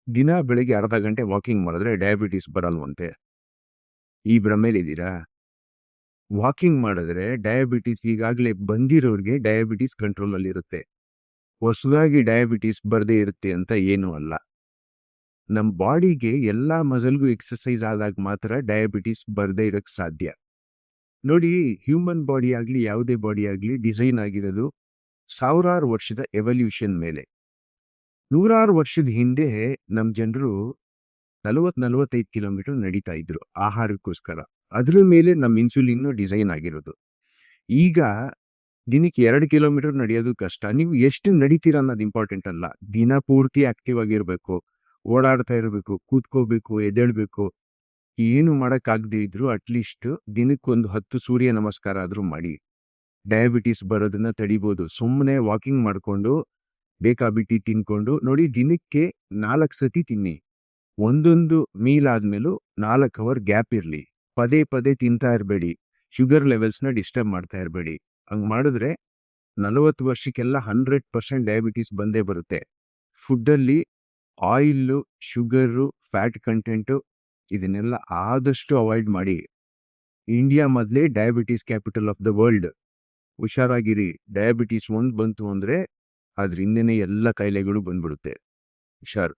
ದಿನ ಬೆಳಿಗ್ಗೆ ಅರ್ಧ ಗಂಟೆ ವಾಕಿಂಗ್ ಮಾಡಿದ್ರೆ ಡಯಾಬಿಟಿಸ್ ಬರಲ್ವಂತೆ. ಈ ಭ್ರಮೇಲಿದ್ದೀರಾ? ವಾಕಿಂಗ್ ಮಾಡಿದ್ರೆ ಡಯಾಬಿಟಿಸ್ ಈಗಾಗಲೇ ಬಂದಿರೋರಿಗೆ ಡಯಾಬಿಟಿಸ್ ಕಂಟ್ರೋಲಲ್ಲಿರುತ್ತೆ. ಹೊಸದಾಗಿ ಡಯಾಬಿಟಿಸ್ ಬರದೇ ಇರುತ್ತೆ ಅಂತ ಏನೂ ಅಲ್ಲ. ನಮ್ಮ ಬಾಡಿಗೆ ಎಲ್ಲ ಮಸಲ್ಗೂ ಎಕ್ಸಸೈಸ್ ಆದಾಗ ಮಾತ್ರ ಡಯಾಬಿಟಿಸ್ ಬರದೇ ಇರೋಕ್ಕೆ ಸಾಧ್ಯ. ನೋಡಿ, ಹ್ಯೂಮನ್ ಬಾಡಿ ಆಗಲಿ ಯಾವುದೇ ಬಾಡಿ ಆಗಲಿ ಡಿಸೈನ್ ಆಗಿರೋದು ಸಾವಿರಾರು ವರ್ಷದ ಎವಲ್ಯೂಷನ್ ಮೇಲೆ. ನೂರಾರು ವರ್ಷದ ಹಿಂದೆ ನಮ್ಮ ಜನರು 40-45 ಕಿಲೋಮೀಟರ್ ನಡೀತಾ ಇದ್ರು ಆಹಾರಕ್ಕೋಸ್ಕರ. ಅದ್ರ ಮೇಲೆ ನಮ್ಮ ಇನ್ಸುಲಿನ್ ಡಿಸೈನ್ ಆಗಿರೋದು. ಈಗ ದಿನಕ್ಕೆ 2 ಕಿಲೋಮೀಟರ್ ನಡೆಯೋದು ಕಷ್ಟ. ನೀವು ಎಷ್ಟು ನಡೀತೀರ ಅನ್ನೋದು ಇಂಪಾರ್ಟೆಂಟ್ ಅಲ್ಲ. ದಿನ ಪೂರ್ತಿ ಆಕ್ಟಿವ್ ಆಗಿರಬೇಕು, ಓಡಾಡ್ತಾ ಇರಬೇಕು, ಕೂತ್ಕೋಬೇಕು, ಎದ್ದೇಳಬೇಕು. ಏನು ಮಾಡೋಕ್ಕಾಗದೇ ಇದ್ರು ಅಟ್ಲೀಸ್ಟ್ ದಿನಕ್ಕೊಂದು 10 ಸೂರ್ಯ ನಮಸ್ಕಾರ ಆದರೂ ಮಾಡಿ. ಡಯಾಬಿಟಿಸ್ ಬರೋದನ್ನ ತಡಿಬೋದು. ಸುಮ್ಮನೆ ವಾಕಿಂಗ್ ಮಾಡಿಕೊಂಡು ಬೇಕಾಬಿಟ್ಟಿ ತಿನ್ಕೊಂಡು ನೋಡಿ, ದಿನಕ್ಕೆ 4 ಸತಿ ತಿನ್ನಿ. ಒಂದೊಂದು ಮೀಲ್ ಆದ್ಮೇಲೂ 4 ಅವರ್ ಗ್ಯಾಪ್ ಇರಲಿ. ಪದೇ ಪದೇ ತಿಂತಾ ಇರಬೇಡಿ. ಶುಗರ್ ಲೆವೆಲ್ಸ್ನ ಡಿಸ್ಟರ್ಬ್ ಮಾಡ್ತಾ ಇರಬೇಡಿ. ಹಂಗೆ ಮಾಡಿದ್ರೆ 40 ವರ್ಷಕ್ಕೆಲ್ಲ 100% ಡಯಾಬಿಟಿಸ್ ಬಂದೇ ಬರುತ್ತೆ. ಫುಡ್ಡಲ್ಲಿ ಆಯಿಲ್ಲು, ಶುಗರು, ಫ್ಯಾಟ್ ಕಂಟೆಂಟು ಇದನ್ನೆಲ್ಲ ಆದಷ್ಟು ಅವಾಯ್ಡ್ ಮಾಡಿ. ಇಂಡಿಯಾ ಮೊದಲೇ diabetes capital of the world. ಹುಷಾರಾಗಿರಿ. ಡಯಾಬಿಟಿಸ್ 1 ಬಂತು ಅಂದರೆ ಅದ್ರ ಹಿಂದೆನೇ ಎಲ್ಲ ಕಾಯಿಲೆಗಳು ಬಂದ್ಬಿಡುತ್ತೆ. ಹುಷಾರು.